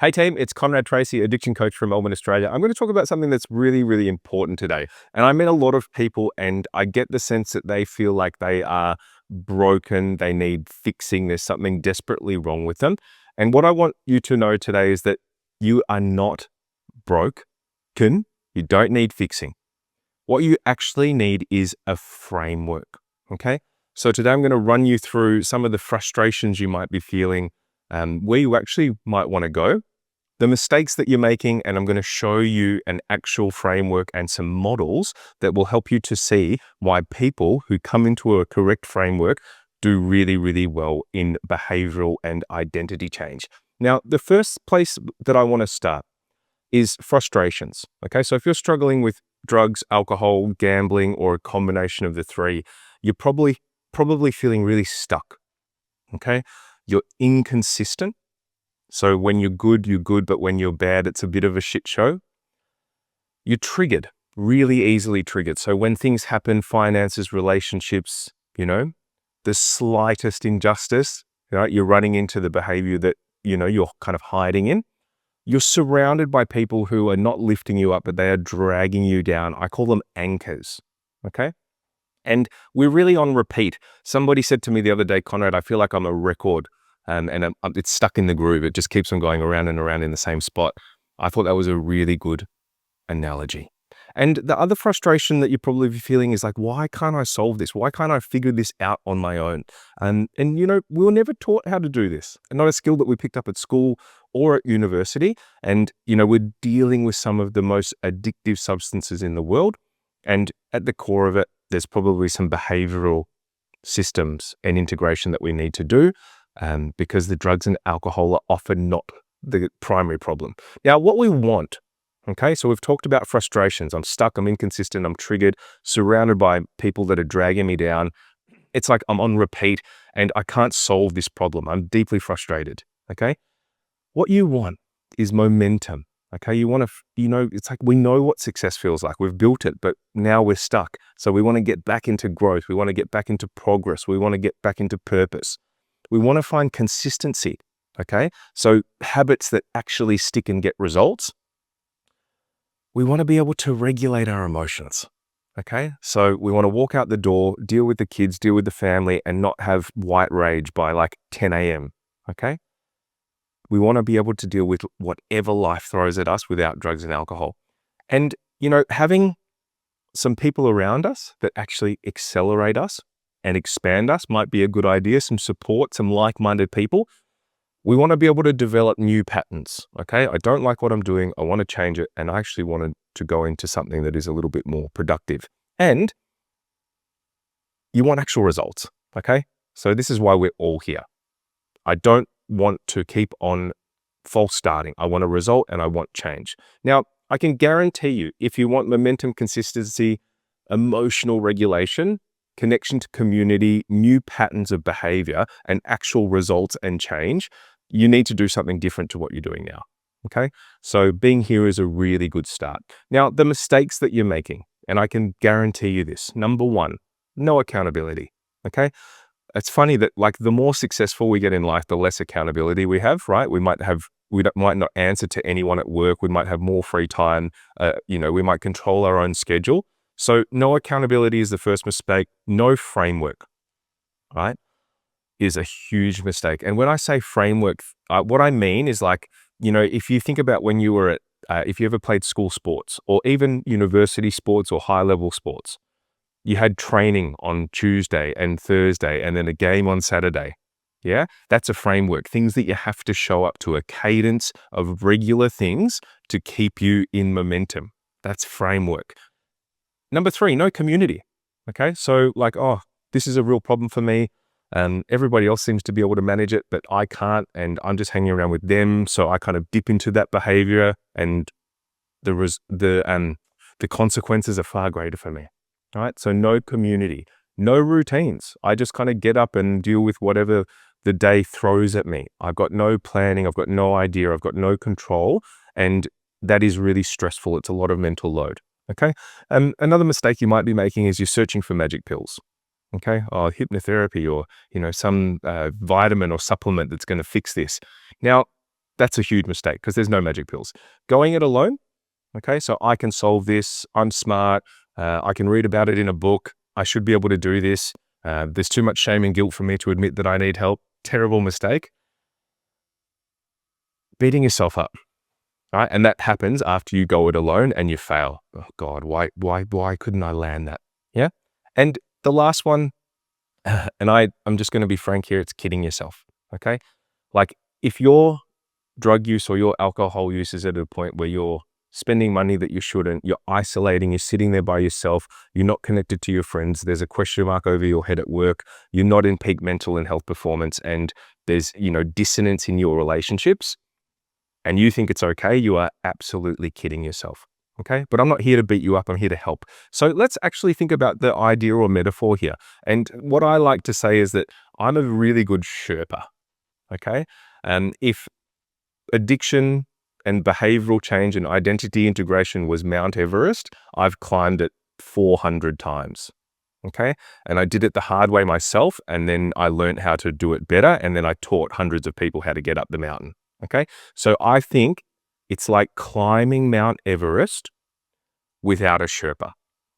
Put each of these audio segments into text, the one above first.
Hey team, it's Conrad Tracy, addiction coach from Melbourne, Australia. I'm going to talk about something that's really, really important today. And I met a lot of people and I get the sense that they feel like they are broken, they need fixing, there's something desperately wrong with them. And what I want you to know today is that you are not broken, you don't need fixing. What you actually need is a framework, okay? So today I'm going to run you through some of the frustrations you might be feeling, where you actually might want to go, the mistakes that you're making, and I'm going to show you an actual framework and some models that will help you to see why people who come into a correct framework do really, really well in behavioral and identity change. Now, the first place that I want to start is frustrations. Okay, so if you're struggling with drugs, alcohol, gambling, or a combination of the three, you're probably feeling really stuck. Okay, you're inconsistent. So when you're good, but when you're bad, it's a bit of a shit show. You're triggered, really easily triggered. So when things happen, finances, relationships, the slightest injustice, you're running into the behavior that, you're kind of hiding in. You're surrounded by people who are not lifting you up, but they are dragging you down. I call them anchors, okay? And we're really on repeat. Somebody said to me the other day, Conrad, I feel like I'm a record. It's stuck in the groove. It just keeps on going around and around in the same spot. I thought that was a really good analogy. And the other frustration that you're probably feeling is like, why can't I solve this? Why can't I figure this out on my own? And we were never taught how to do this. And not a skill that we picked up at school or at university. And, we're dealing with some of the most addictive substances in the world. And at the core of it, there's probably some behavioral systems and integration that we need to do. Because the drugs and alcohol are often not the primary problem. Now, what we want, okay, so we've talked about frustrations. I'm stuck, I'm inconsistent, I'm triggered, surrounded by people that are dragging me down. It's like I'm on repeat and I can't solve this problem. I'm deeply frustrated, okay? What you want is momentum, okay? You want to, it's like we know what success feels like. We've built it, but now we're stuck. So we want to get back into growth. We want to get back into progress. We want to get back into purpose. We want to find consistency, okay? So habits that actually stick and get results. We want to be able to regulate our emotions, okay? So we want to walk out the door, deal with the kids, deal with the family, and not have white rage by like 10 a.m., okay? We want to be able to deal with whatever life throws at us without drugs and alcohol. And, having some people around us that actually accelerate us and expand us might be a good idea. Some support, some like-minded people. We want to be able to develop new patterns, okay? I don't like what I'm doing. I want to change it. And I actually wanted to go into something that is a little bit more productive. And you want actual results, okay? So this is why we're all here. I don't want to keep on false starting. I want a result and I want change. Now, I can guarantee you, if you want momentum, consistency, emotional regulation, connection to community, new patterns of behavior, and actual results and change, you need to do something different to what you're doing now, okay? So being here is a really good start. Now, the mistakes that you're making, and I can guarantee you this. Number one, no accountability, okay? It's funny that like the more successful we get in life, the less accountability we have, right? We might not answer to anyone at work. We might have more free time. We might control our own schedule. So no accountability is the first mistake. No framework, right, is a huge mistake. And when I say framework, what I mean is like, if you think about when you were if you ever played school sports or even university sports or high-level sports, you had training on Tuesday and Thursday and then a game on Saturday. Yeah, that's a framework. Things that you have to show up to, a cadence of regular things to keep you in momentum. That's framework. Number three, no community. Okay, so like, this is a real problem for me. Everybody else seems to be able to manage it, but I can't, and I'm just hanging around with them. So I kind of dip into that behavior, and the consequences are far greater for me. All right, so no community, no routines. I just kind of get up and deal with whatever the day throws at me. I've got no planning. I've got no idea. I've got no control, and that is really stressful. It's a lot of mental load. Okay. Another mistake you might be making is you're searching for magic pills. Okay. Or hypnotherapy or, some vitamin or supplement that's going to fix this. Now, That's a huge mistake because there's no magic pills. Going it alone, okay, so I can solve this. I'm smart. I can read about it in a book. I should be able to do this. There's too much shame and guilt for me to admit that I need help. Terrible mistake. Beating yourself up, right? And that happens after you go it alone and you fail. Oh God, why couldn't I land that? Yeah. And the last one, and I'm just going to be frank here, it's kidding yourself. Okay. Like if your drug use or your alcohol use is at a point where you're spending money that you shouldn't, you're isolating, you're sitting there by yourself, you're not connected to your friends, there's a question mark over your head at work, you're not in peak mental and health performance, and there's, dissonance in your relationships, and you think it's okay, you are absolutely kidding yourself. Okay. But I'm not here to beat you up. I'm here to help. So let's actually think about the idea or metaphor here. And what I like to say is that I'm a really good Sherpa. Okay. And if addiction and behavioral change and identity integration was Mount Everest, I've climbed it 400 times. Okay. And I did it the hard way myself. And then I learned how to do it better. And then I taught hundreds of people how to get up the mountain. Okay. So I think it's like climbing Mount Everest without a Sherpa.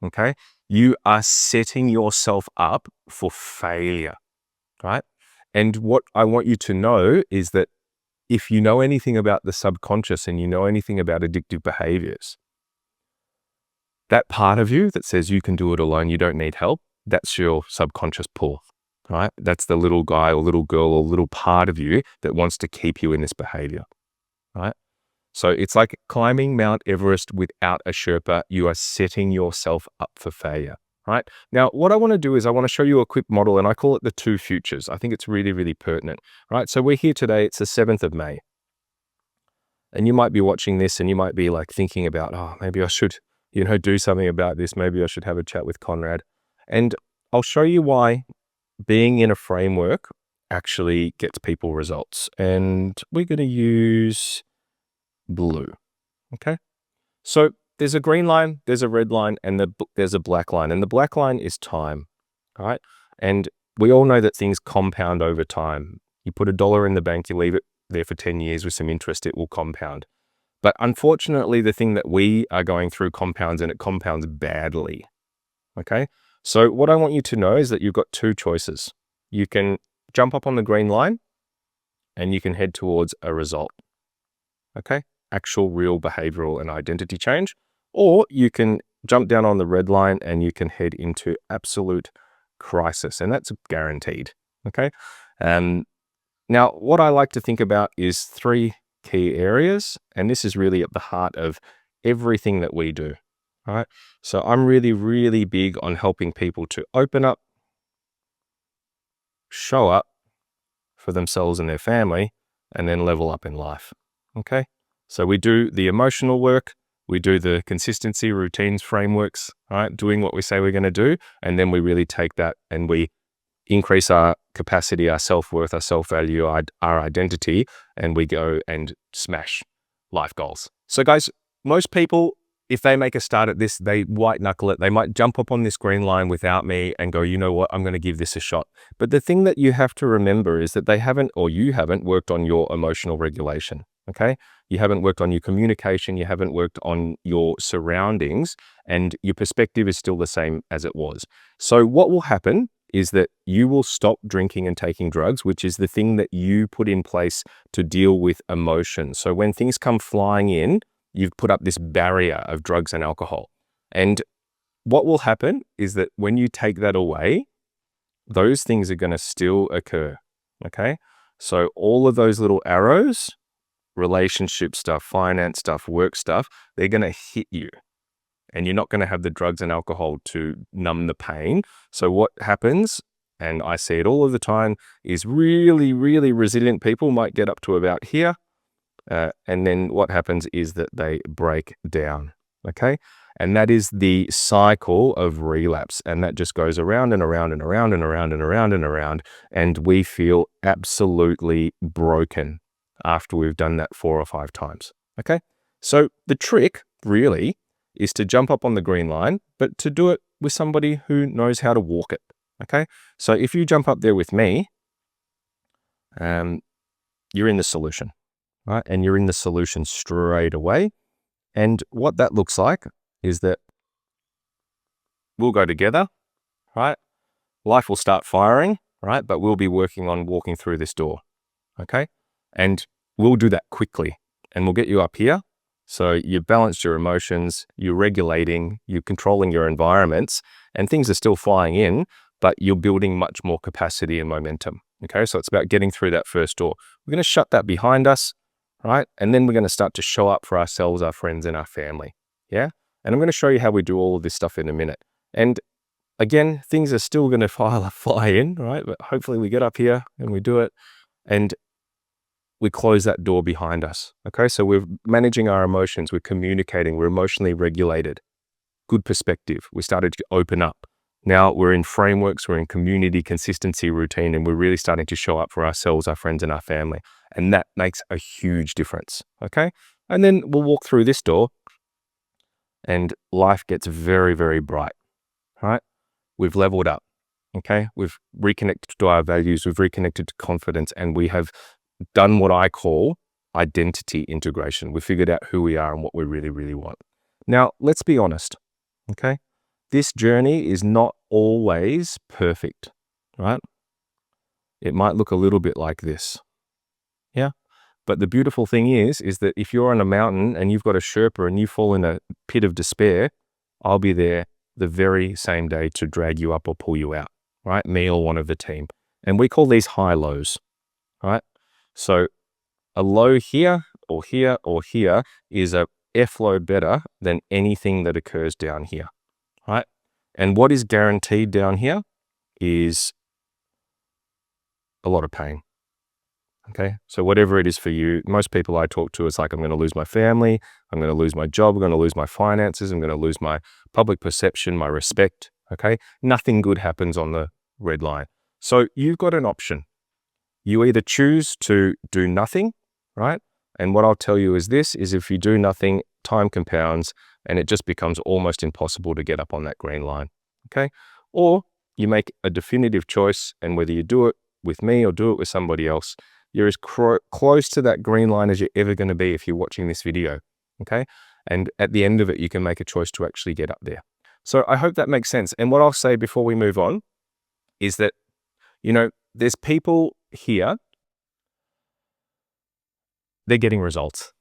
Okay. You are setting yourself up for failure. Right. And what I want you to know is that if you know anything about the subconscious and you know anything about addictive behaviors, that part of you that says you can do it alone, you don't need help, that's your subconscious pull, right? That's the little guy or little girl or little part of you that wants to keep you in this behavior, right? So it's like climbing Mount Everest without a Sherpa. You are setting yourself up for failure, right? Now, what I want to do is I want to show you a quick model, and I call it the two futures. I think it's really, really pertinent, right? So we're here today. It's the 7th of May. And you might be watching this and you might be like thinking about, oh, maybe I should, do something about this. Maybe I should have a chat with Conrad. And I'll show you why being in a framework actually gets people results. And we're going to use blue. Okay. So there's a green line, there's a red line, and there's a black line. And the black line is time. All right. And we all know that things compound over time. You put $1 in the bank, you leave it there for 10 years with some interest, it will compound. But unfortunately, the thing that we are going through compounds, and it compounds badly. Okay. So what I want you to know is that you've got two choices. You can jump up on the green line and you can head towards a result. Okay. Actual real behavioral and identity change, or you can jump down on the red line and you can head into absolute crisis, and that's guaranteed. Okay. Now, what I like to think about is 3 key areas, and this is really at the heart of everything that we do. All right. So I'm really, really big on helping people to open up, show up for themselves and their family, and then level up in life. Okay. So we do the emotional work, we do the consistency, routines, frameworks, right? Doing what we say we're going to do. And then we really take that and we increase our capacity, our self-worth, our self-value, our identity, and we go and smash life goals. So guys, most people, if they make a start at this, they white knuckle it. They might jump up on this green line without me and go, you know what, I'm going to give this a shot. But the thing that you have to remember is that they haven't, or you haven't worked on your emotional regulation. Okay. You haven't worked on your communication. You haven't worked on your surroundings, and your perspective is still the same as it was. So what will happen is that you will stop drinking and taking drugs, which is the thing that you put in place to deal with emotion. So when things come flying in, you've put up this barrier of drugs and alcohol. And what will happen is that when you take that away, those things are going to still occur. Okay. So all of those little arrows, relationship stuff, finance stuff, work stuff, they're going to hit you. And you're not going to have the drugs and alcohol to numb the pain. So what happens, and I see it all of the time, is really, really resilient people might get up to about here. And then what happens is that they break down. Okay. And that is the cycle of relapse. And that just goes around and around and around and around and around and around. And we feel absolutely broken after we've done that 4 or 5 times. Okay. So the trick really is to jump up on the green line, but to do it with somebody who knows how to walk it. Okay. So if you jump up there with me, you're in the solution. right? And you're in the solution straight away. And what that looks like is that we'll go together, right? Life will start firing, right? But we'll be working on walking through this door, okay? And we'll do that quickly, and we'll get you up here. So you've balanced your emotions, you're regulating, you're controlling your environments, and things are still flying in, but you're building much more capacity and momentum, okay? So it's about getting through that first door. We're going to shut that behind us, right? And then we're going to start to show up for ourselves, our friends, and our family, yeah? And I'm going to show you how we do all of this stuff in a minute. And again, things are still going to fly in, right? But hopefully we get up here and we do it, and we close that door behind us. Okay, so we're managing our emotions, we're communicating, we're emotionally regulated. Good perspective. We started to open up. Now we're in frameworks, we're in community, consistency, routine, and we're really starting to show up for ourselves, our friends, and our family. And that makes a huge difference. Okay, and then we'll walk through this door, and life gets very, very bright. Right? We've leveled up. Okay, we've reconnected to our values, we've reconnected to confidence, and we have done what I call identity integration. We figured out who we are and what we really, really want. Now, let's be honest, okay? This journey is not always perfect, right? It might look a little bit like this, yeah? But the beautiful thing is that if you're on a mountain and you've got a Sherpa and you fall in a pit of despair, I'll be there the very same day to drag you up or pull you out, right? Me or one of the team. And we call these high lows, right? So a low here or here or here is a F-load better than anything that occurs down here, right? And what is guaranteed down here is a lot of pain, okay? So whatever it is for you, most people I talk to, it's like, I'm going to lose my family, I'm going to lose my job, I'm going to lose my finances, I'm going to lose my public perception, my respect, okay? Nothing good happens on the red line. So you've got an option. You either choose to do nothing, right? And what I'll tell you is this, is if you do nothing, time compounds and it just becomes almost impossible to get up on that green line, okay? Or you make a definitive choice, and whether you do it with me or do it with somebody else, you're as close to that green line as you're ever going to be if you're watching this video, okay? And at the end of it, you can make a choice to actually get up there. So I hope that makes sense. And what I'll say before we move on is that, you know, there's people here, they're getting results.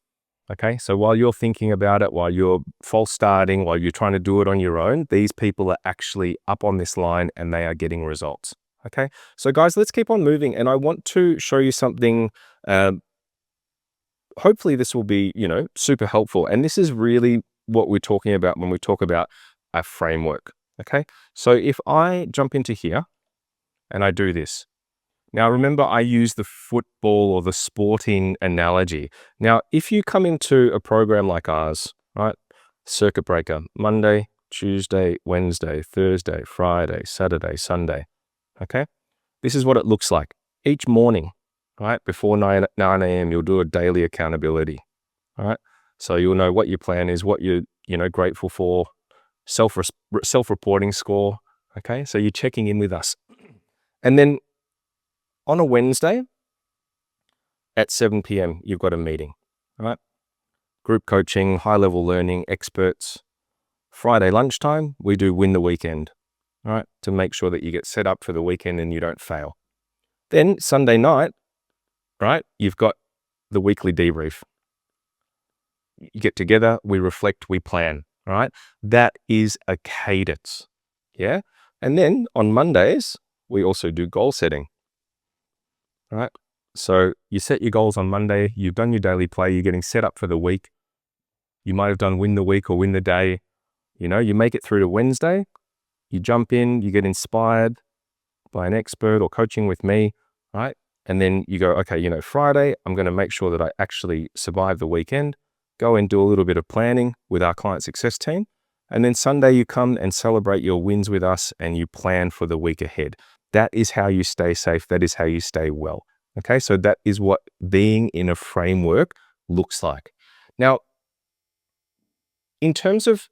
Okay. So while you're thinking about it, while you're false starting, while you're trying to do it on your own, these people are actually up on this line and they are getting results. Okay. So guys, let's keep on moving. And I want to show you something. Hopefully this will be, you know, super helpful. And this is really what we're talking about when we talk about a framework. Okay. So if I jump into here and I do this, now, remember, I use the football or the sporting analogy. Now, if you come into a program like ours, right, circuit breaker, Monday, Tuesday, Wednesday, Thursday, Friday, Saturday, Sunday, okay? This is what it looks like. Each morning, right, before 9 a.m., you'll do a daily accountability, all right? So you'll know what your plan is, what you're, grateful for, self-reporting score, okay? So you're checking in with us. And then on a Wednesday at 7 p.m., you've got a meeting, right? Group coaching, high-level learning, experts. Friday lunchtime, we do win the weekend, right? To make sure that you get set up for the weekend and you don't fail. Then Sunday night, right? You've got the weekly debrief. You get together, we reflect, we plan, right? That is a cadence, yeah? And then on Mondays, we also do goal setting. Right? So you set your goals on Monday, you've done your daily play, you're getting set up for the week. You might have done win the week or win the day. You make it through to Wednesday, you jump in, you get inspired by an expert or coaching with me, right? And then you go, okay, Friday, I'm going to make sure that I actually survive the weekend, go and do a little bit of planning with our client success team. And then Sunday, you come and celebrate your wins with us and you plan for the week ahead. That is how you stay safe. That is how you stay well. Okay, so that is what being in a framework looks like. Now, in terms of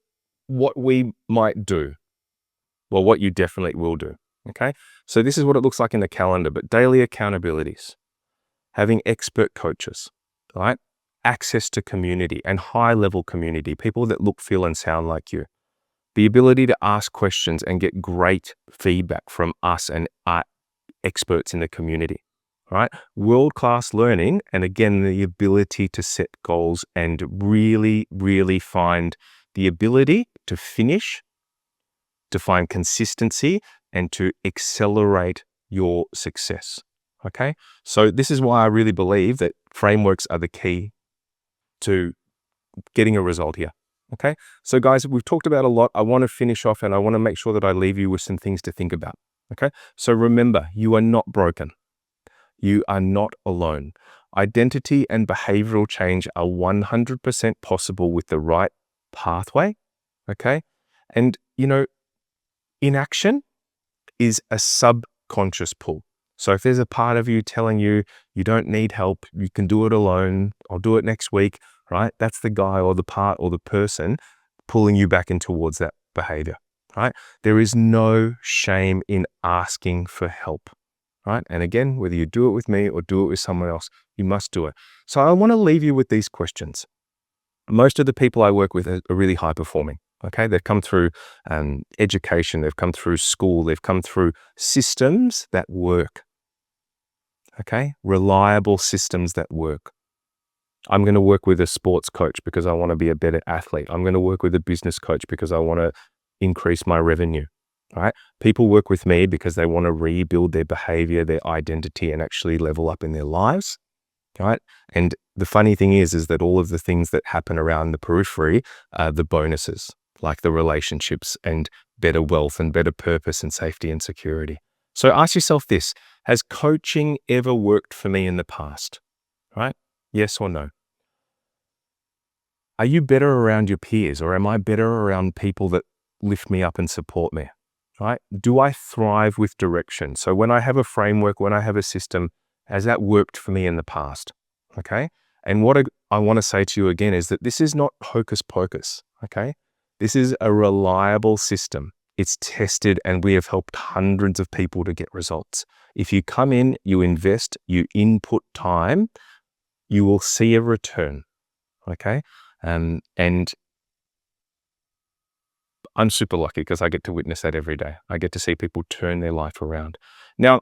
what we might do, well, what you definitely will do. Okay, so this is what it looks like in the calendar, but daily accountabilities, having expert coaches, right? Access to community and high-level community, people that look, feel, and sound like you. The ability to ask questions and get great feedback from us and our experts in the community, right? World-class learning, and again, the ability to set goals and really, really find the ability to finish, to find consistency, and to accelerate your success, okay? So this is why I really believe that frameworks are the key to getting a result here. Okay. So guys, we've talked about a lot. I want to finish off and I want to make sure that I leave you with some things to think about. Okay. So remember, you are not broken. You are not alone. Identity and behavioral change are 100% possible with the right pathway. Okay. And inaction is a subconscious pull. So if there's a part of you telling you you don't need help, you can do it alone, I'll do it next week, right? That's the guy or the part or the person pulling you back in towards that behavior, right? There is no shame in asking for help, right? And again, whether you do it with me or do it with someone else, you must do it. So I want to leave you with these questions. Most of the people I work with are really high performing. Okay, they've come through education, they've come through school, they've come through systems that work. Okay, reliable systems that work. I'm going to work with a sports coach because I want to be a better athlete. I'm going to work with a business coach because I want to increase my revenue. All right, people work with me because they want to rebuild their behavior, their identity, and actually level up in their lives. Right. And the funny thing is that all of the things that happen around the periphery are the bonuses, like the relationships and better wealth and better purpose and safety and security. So ask yourself this: has coaching ever worked for me in the past? Right? Yes or no? Are you better around your peers, or am I better around people that lift me up and support me? Right? Do I thrive with direction? So when I have a framework, when I have a system, has that worked for me in the past? Okay. And what I want to say to you again is that this is not hocus pocus. Okay. This is a reliable system. It's tested and we have helped hundreds of people to get results. If you come in, you invest, you input time, you will see a return. Okay. And I'm super lucky because I get to witness that every day. I get to see people turn their life around. Now,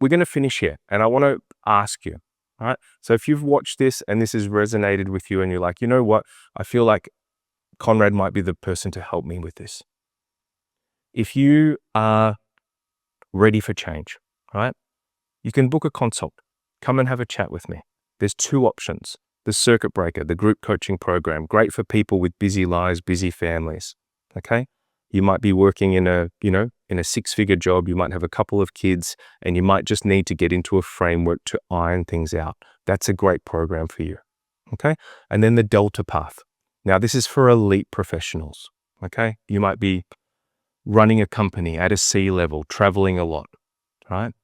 we're going to finish here and I want to ask you, all right? So if you've watched this and this has resonated with you and you're like, you know what? I feel like Conrad might be the person to help me with this. If you are ready for change, right? You can book a consult. Come and have a chat with me. There's two options. The circuit breaker, the group coaching program, great for people with busy lives, busy families. Okay. You might be working in a six-figure job. You might have a couple of kids and you might just need to get into a framework to iron things out. That's a great program for you. Okay. And then the Delta path. Now this is for elite professionals. Okay. You might be running a company at a C level, traveling a lot, right?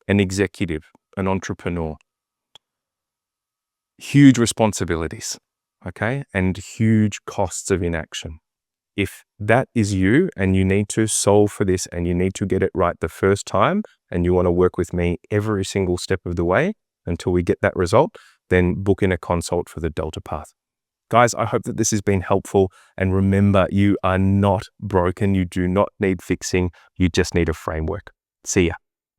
An executive, an entrepreneur. Huge responsibilities, okay? And huge costs of inaction. If that is you and you need to solve for this and you need to get it right the first time and you want to work with me every single step of the way until we get that result, then book in a consult for the Delta path. Guys, I hope that this has been helpful. And remember, you are not broken. You do not need fixing. You just need a framework. See ya.